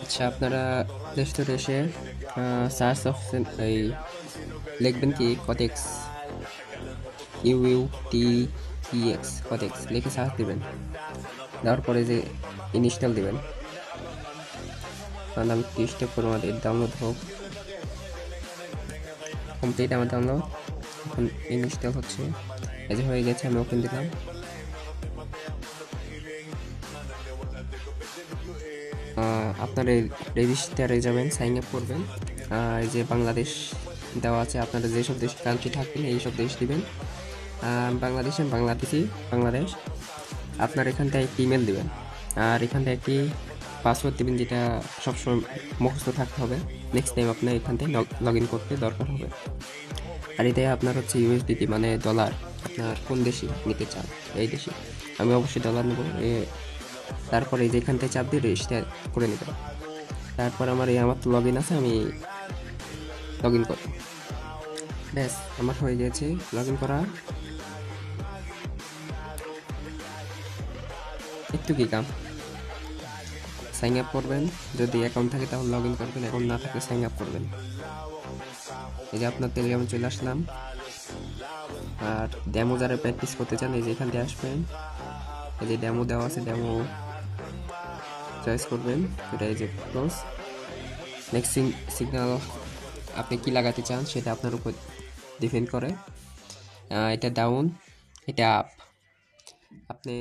আচ্ছা, আপনারা প্লে স্টোরে এসে সার্চ অপশন এই লিখবেন কি কটেক্স, UUTEX কটেক্স লিখে সার্চ দিবেন। দেওয়ার পরে যে ইনস্টল দিবেন, কারণ আমি স্টেপ করবো, আমাদের ডাউনলোড হোক। কমপ্লিট আমার ডাউনলোড, এখন ইনস্টল হচ্ছে। এই যে হয়ে গেছে, আমি ওপেন দিলাম। আপনারা রেজিস্টারে যাবেন, সাইন আপ করবেন। এই যে বাংলাদেশ দেওয়া আছে, আপনারা যেসব দেশ কান্ট্রি থাকবেন এইসব দেশ দিবেন। বাংলাদেশে বাংলাদেশ। আপনার এখান থেকে একটি ইমেল দিবেন, আর এখান থেকে একটি পাসওয়ার্ড দিবেন, যেটা সবসময় মুখস্থ থাকতে হবে। নেক্সট টাইম আপনার এখান থেকে লগ ইন করতে দরকার হবে। আর এতে আপনার হচ্ছে ইউএসডিটি মানে ডলার, আপনার কোন দেশে নিতে চান এই দেশে। আমি অবশ্যই ডলার নেব। তারপরে এই যে এখান থেকে চাপ দিয়ে রেজিস্টার করে নেবেন। তারপর আমার তো লগ ইন আছে, আমি লগ ইন করব। ব্যাস, আমার হয়ে গেছে লগ ইন করা। একটু কি কাম, সাইন আপ করবেন। যদি অ্যাকাউন্ট থাকে তাহলে লগ ইন করবেন, অ্যাকাউন্ট না থাকলে সাইন আপ করবেন। এই যে আপনার টেলিগ্রামে চলে আসলাম। আর ডেমো যারা প্র্যাকটিস করতে চান, এই যে এখান থেকে আসবেন। এই যে ডেমো দেওয়া আছে, ডেমো চয়েস করবেন। এটা এই যে ক্লোজ। নেক্সট সিগন্যাল আপনি কি লাগাতে চান সেটা আপনার উপর ডিপেন্ড করে। এটা ডাউন, এটা আপ। আপনি